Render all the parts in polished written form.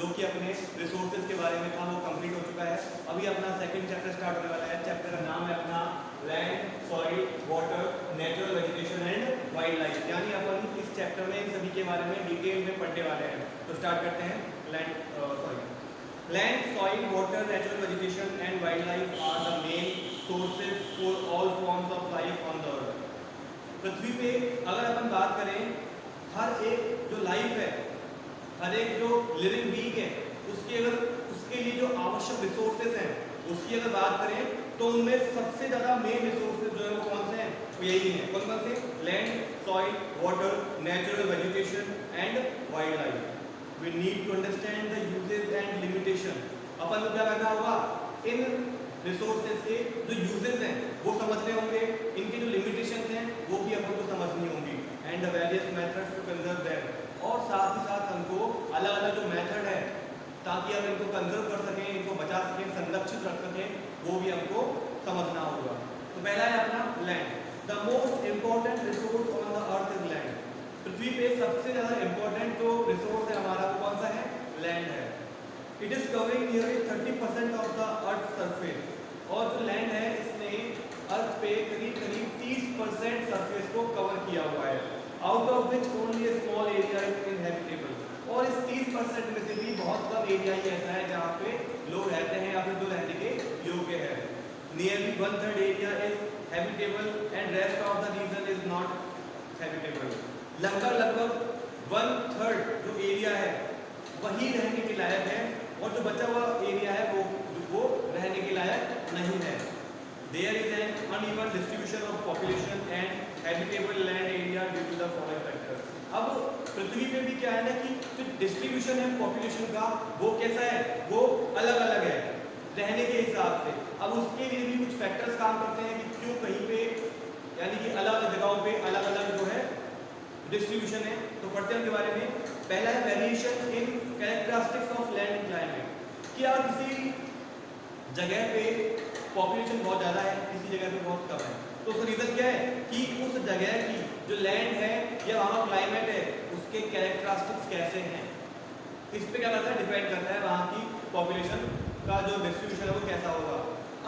जो कि अपने रिसोर्सेज के बारे में था वो कंप्लीट हो चुका है। अभी अपना सेकंड चैप्टर स्टार्ट होने वाला है। चैप्टर का नाम है अपना land, soil, water, natural vegetation and wild life. यानी अपन इस चैप्टर में इन सभी के बारे में डिटेल में पढ़ने वाले हैं। तो स्टार्ट करते हैं। Land, soil, water, natural vegetation and wild life are the main sources for all forms of life on the earth. पृथ्वी पे अगर अपन बात करें, हर एक जो लाइफ है, हर एक जो लिविंग बीइंग है, उसके लिए जो आवश्यक रिसोर्सेज हैं उसकी अगर बात करें तो उनमें सबसे ज़्यादा मेन रिसोर्सेज जो है वो कौन से हैं? वो यही हैं। कौन कौन से? Land, soil, water, natural vegetation and wild life. We need to understand the uses and limitation. अपन को क्या करना होगा? इन रिसोर्सेज के जो यूजेस हैं वो समझने होंगे, इनके जो लिमिटेशंस हैं वो भी अपन को समझनी होंगी, and the various methods to conserve them. और साथ ही साथ हमको अलग अलग जो मेथड है ताकि हम इनको कंजर्व कर सकें, इनको बचा सकें, संरक्षित रख सकें, वो भी हमको समझना होगा। तो पहला है अपना land. The most important resource on the earth is land. पृथ्वी पे सबसे ज़्यादा इम्पोर्टेंट जो रिसोर्स है हमारा वो कौन सा है? लैंड है। It is covering nearly 30% of the earth surface. और जो लैंड है इसने अर्थ पे करीब 30% सरफेस को कवर किया हुआ है। Out of which only a small area is inhabitable. और इस 30% में से भी बहुत कम एरिया ही ऐसा है जहाँ पे लोग रहते हैं या फिर जो रहने के योग्य है। Nearly 1/3 area is habitable and rest of the region is not habitable. लगभग 1/3 जो एरिया है वही रहने के लायक है, और जो बचा हुआ एरिया है वो रहने के लायक नहीं है। There is an uneven distribution of population and habitable land area due to the following factors. अब पृथ्वी पे भी क्या है ना कि जो डिस्ट्रीब्यूशन है पॉपुलेशन का वो कैसा है? वो अलग अलग है रहने के हिसाब से। अब उसके लिए भी कुछ फैक्टर्स काम करते हैं कि क्यों कहीं पे यानी कि अलग अलग जगहों पे अलग अलग जो है डिस्ट्रीब्यूशन है। तो पढ़ते हैं उनके बारे में। पहला है variation in characteristics of land climate. क्या किसी जगह पे पॉपुलेशन बहुत ज़्यादा है, किसी जगह पे बहुत कम है, तो उसका रीज़न क्या है कि उस जगह की जो लैंड है या वहाँ क्लाइमेट है उसके कैरेक्टरिस्टिक्स कैसे हैं, इस पे क्या करता है? डिपेंड करता है वहाँ की पॉपुलेशन का जो डिस्ट्रीब्यूशन है वो कैसा होगा।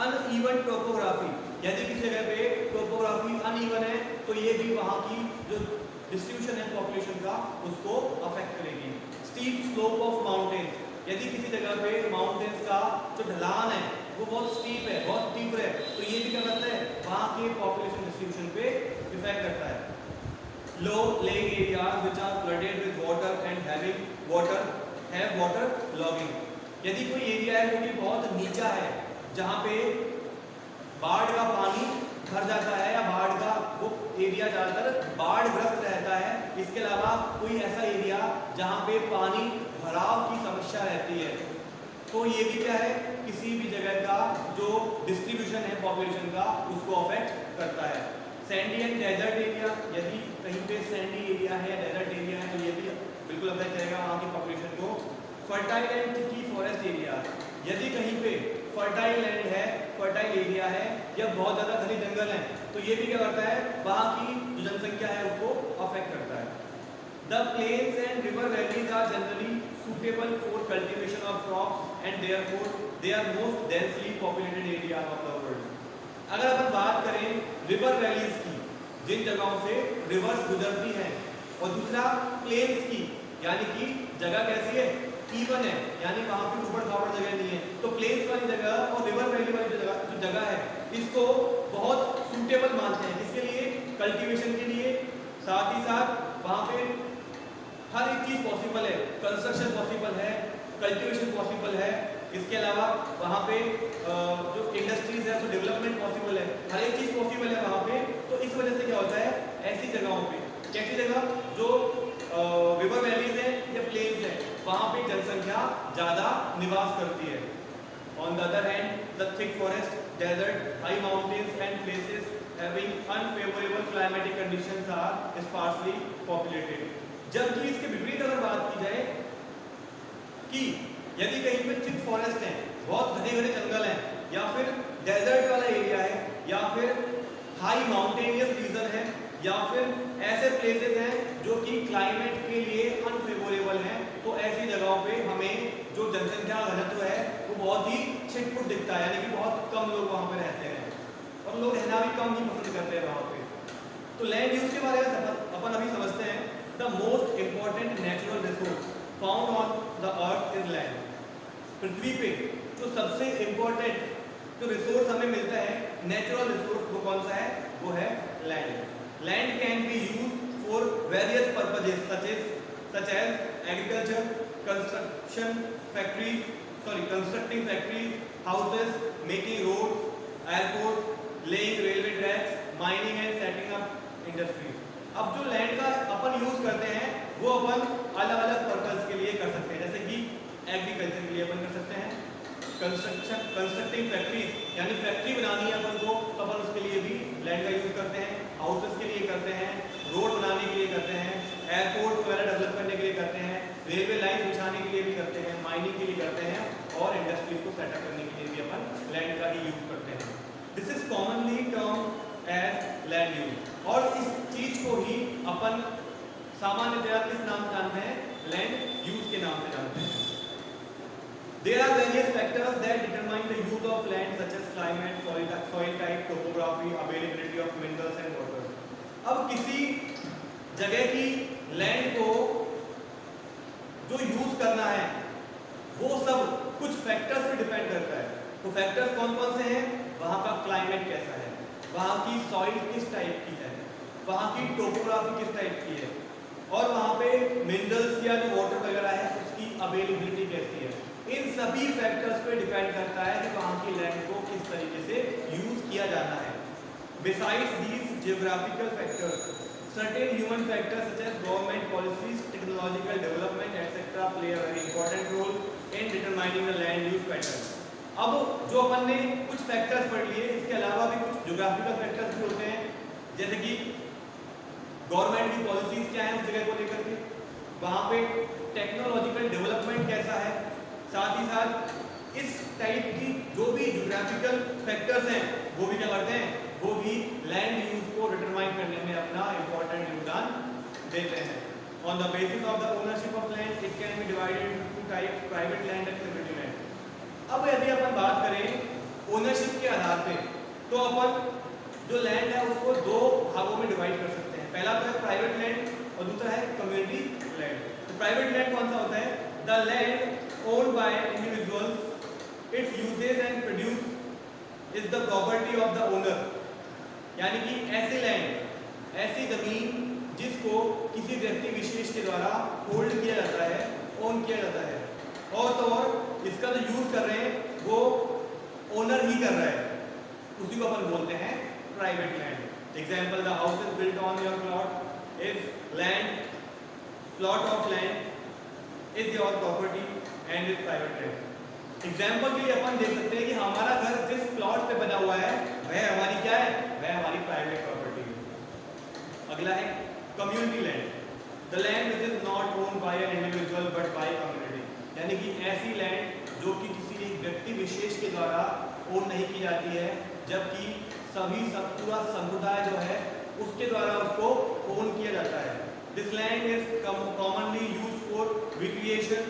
Uneven topography. यदि किसी जगह पे टोपोग्राफी अनइवन है तो ये भी वहाँ की जो डिस्ट्रीब्यूशन है पॉपुलेशन का उसको अफेक्ट करेगी। Steep slope of mountains. यदि किसी जगह पे माउंटेन्स का जो ढलान है वो बहुत स्टीप है, बहुत तीव्र है, तो ये भी क्या करता है? वहाँ के पॉपुलेशन डिस्ट्रीब्यूशन पे इफेक्ट करता है। Low lying areas which are flooded with water and have water logging. यदि कोई एरिया है जो कि बहुत नीचा है, जहाँ पे बाढ़ का पानी भर जाता है या बाढ़ का वो एरिया ज़्यादातर बाढ़ग्रस्त रहता है, इसके अलावा कोई ऐसा एरिया जहाँ पे पानी भराव की समस्या रहती है, तो ये भी क्या है? किसी भी जगह का जो डिस्ट्रीब्यूशन है पॉपुलेशन का उसको अफेक्ट करता है। Sandy and desert area. यदि कहीं पे सैंडी एरिया है या डेजर्ट एरिया है तो ये भी बिल्कुल अफेक्ट करेगा वहाँ की पॉपुलेशन को। Fertile and thick forest area. यदि कहीं पे फर्टाइल लैंड है, फर्टाइल एरिया है या बहुत ज़्यादा घने जंगल हैं, तो ये भी क्या करता है? वहाँ की जो जनसंख्या है उसको अफेक्ट करता है। The plains and river valleys are generally suitable for cultivation of crops and therefore they are most densely populated area of the world. अगर अपन बात करें रिवर वैलीज की, जिन जगहों से रिवर्स गुजरती हैं, और दूसरा प्लेन्स की, यानी कि जगह कैसी है? इवन है, यानी वहाँ पे ऊबड़ खाबड़ जगह नहीं है, तो प्लेन्स वाली जगह और रिवर वैली वाली जो जगह है इसको बहुत सूटेबल मानते हैं। किसके लिए? कल्टीवेशन के लिए। साथ ही साथ वहाँ पे हर एक चीज़ पॉसिबल है, कंस्ट्रक्शन पॉसिबल है, कल्टीवेशन पॉसिबल है, इसके अलावा वहाँ पे जो इंडस्ट्रीज है तो डेवलपमेंट पॉसिबल है, हर एक चीज़ पॉसिबल है वहाँ पे। तो इस वजह से क्या होता है? ऐसी जगहों पे, कैसी जगह? जो रिवर वैलीज है या प्लेन्स है वहाँ पे जनसंख्या ज़्यादा निवास करती है। On the other hand the thick forest, desert, high mountains and places having unfavourable climatic conditions are sparsely populated. जबकि इसके विपरीत अगर बात की जाए कि यदि कहीं पे थिक फॉरेस्ट है, बहुत घने घने जंगल हैं, या फिर डेजर्ट वाला एरिया है, या फिर हाई माउंटेनियस रीजन है, या फिर ऐसे प्लेसेस हैं जो कि क्लाइमेट के लिए अनफेवरेबल हैं, तो ऐसी जगहों पे हमें बहुत ही छिटपुट दिखता है, यानी कि बहुत कम लोग वहाँ पे रहते हैं और लोग रहना भी कम ही पसंद करते हैं वहाँ पे। तो लैंड यूज के बारे में अपन अभी समझते हैं। The most important natural resource found on the earth is land. पृथ्वी पे जो सबसे इंपॉर्टेंट जो रिसोर्स हमें मिलता है, नेचुरल रिसोर्स, वो कौन सा है? वो है land. Land can be use for various purposes such as agriculture, constructing factories, houses, making roads, airport, laying railway tracks, mining and setting up industries. अब जो लैंड का अपन यूज करते हैं वो अपन अलग अलग पर्पज के लिए कर सकते हैं, जैसे कि एग्रीकल्चर के लिए अपन कर सकते हैं, कंस्ट्रक्टिंग फैक्ट्रीज यानी फैक्ट्री बनानी है अपन को, तो अपन उसके लिए भी लैंड का यूज करते हैं, हाउसेस के लिए करते हैं, रोड बनाने के लिए करते हैं, एयरपोर्ट वगैरह डेवलप करने के लिए करते हैं, रेलवे लाइन बिछाने के लिए भी करते हैं, माइनिंग के लिए करते हैं और इंडस्ट्रीज को सेटअप करने के लिए भी अपन लैंड का ही यूज करते हैं। This is commonly term as land use. और इस चीज को ही अपन सामान्यतया किस नाम से जानते हैं? लैंड यूज के नाम से जानते हैं। There are various factors that determine the use of land such as climate, soil type, topography, availability of minerals and water. अब किसी जगह की लैंड को जो यूज करना है वो सब कुछ फैक्टर्स पे डिपेंड करता है। तो फैक्टर्स कौन कौन से हैं? वहाँ का क्लाइमेट कैसा है, वहाँ की सॉइल किस टाइप की है, वहाँ की टोपोग्राफी किस टाइप की है, और वहाँ पे मिनरल्स या जो वाटर वगैरह है उसकी अवेलेबिलिटी कैसी है। इन सभी फैक्टर्स पे डिपेंड करता है कि वहाँ की लैंड को किस तरीके से यूज किया जाना है। Besides these geographical factors, certain human factors such as government policies, technological development, etc. play a very important role in determining the land use pattern. अब जो अपन ने कुछ फैक्टर्स पढ़ लिए, इसके अलावा भी कुछ ज्योग्राफिकल फैक्टर्स भी होते हैं, जैसे कि गवर्नमेंट की पॉलिसीज क्या है उस जगह को लेकर के, वहाँ पे टेक्नोलॉजिकल डेवलपमेंट कैसा है, साथ ही साथ इस टाइप की जो भी ज्योग्राफिकल फैक्टर्स हैं वो भी क्या करते हैं, वो भी लैंड यूज को डिटरमाइन करने में अपना इंपॉर्टेंट योगदान देते हैं। On the basis of the ownership of land it can be divided into two types, private land and community land. अब यदि अपन बात करें ओनरशिप के आधार पे, तो अपन जो लैंड है उसको दो भागों में डिवाइड कर सकते हैं। पहला तो है प्राइवेट लैंड और दूसरा है कम्युनिटी लैंड। तो प्राइवेट लैंड कौन सा होता है? The land owned by individuals, its uses and produce is the property of the owner। यानी कि ऐसे लैंड, ऐसी जमीन जिसको किसी व्यक्ति विशेष के द्वारा होल्ड किया जाता है, ओन किया जाता है, और तो और इसका जो यूज कर रहे हैं वो ओनर ही कर रहा है, उसी को अपन बोलते हैं private land. Example, the house is built on your plot is land, plot of land is your property and is private land. Example के लिए अपन देख सकते हैं कि हमारा घर जिस प्लॉट पे बना हुआ है वह हमारी क्या है? वह हमारी प्राइवेट प्रॉपर्टी है। अगला है community land, the land which is not owned by an individual but by community. यानी कि ऐसी लैंड जो कि किसी एक व्यक्ति विशेष के द्वारा ओन नहीं की जाती है, जबकि पूरा समुदाय जो है उसके द्वारा उसको ओन किया जाता है। This land is commonly used for recreation,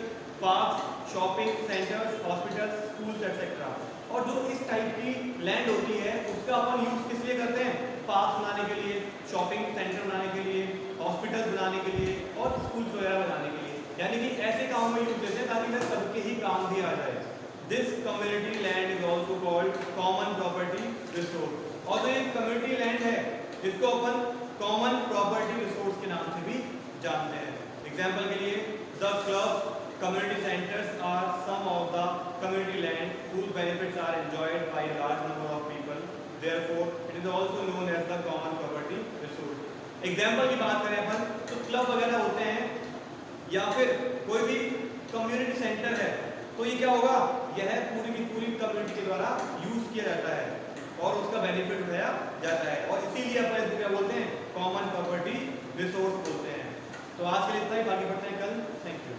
parks, shopping centres, hospitals, schools etcetera. और जो इस टाइप की लैंड होती है उसका अपन यूज किस लिए करते हैं? पार्क बनाने के लिए, शॉपिंग सेंटर बनाने के लिए, हॉस्पिटल्स बनाने के लिए और स्कूल्स वगैरह बनाने के लिए। यानी कि ऐसे काम में यूज लेते हैं ताकि वह सबके ही काम भी आ जाए। This community land is also called common property resource. और जो ये कम्युनिटी लैंड है इसको अपन कॉमन प्रॉपर्टी रिसोर्स के नाम से भी जानते हैं। एग्जाम्पल के लिए the club, community centers are some of the community land whose benefits are enjoyed by a large number of people, therefore it is also known as the common property resource। Example की बात करें अपन तो club वगैरह होते हैं या फिर कोई भी कम्युनिटी सेंटर है, तो ये क्या होगा? यह पूरी की पूरी कम्युनिटी के द्वारा यूज किया जाता है और उसका बेनिफिट उठाया जाता है, और इसीलिए अपन इसको क्या बोलते हैं? कॉमन प्रॉपर्टी रिसोर्स बोलते हैं। तो आज के लिए इतना ही, बाकी बढ़ते हैं कल। Thank you.